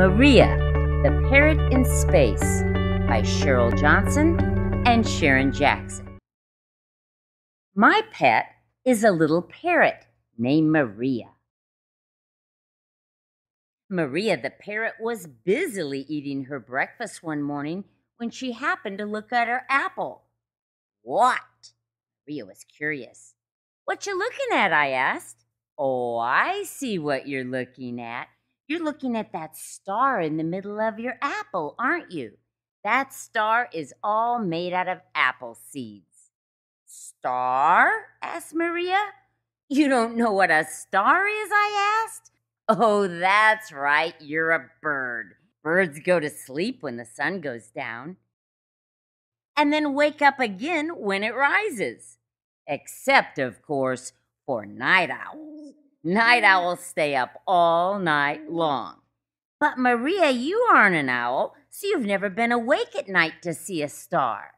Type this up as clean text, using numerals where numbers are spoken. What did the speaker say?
Maria, the Parrot in Space by Cheryl Johnson and Sharon Jackson. My pet is a little parrot named Maria. Maria the parrot was busily eating her breakfast one morning when she happened to look at her apple. "What?" Maria was curious. "What you looking at?" I asked. "Oh, I see what you're looking at. You're looking at that star in the middle of your apple, aren't you? That star is all made out of apple seeds." "Star?" asked Maria. "You don't know what a star is?" I asked. "Oh, that's right, you're a bird. Birds go to sleep when the sun goes down and then wake up again when it rises. Except, of course, for night owls. Night owls stay up all night long. But Maria, you aren't an owl, so you've never been awake at night to see a star."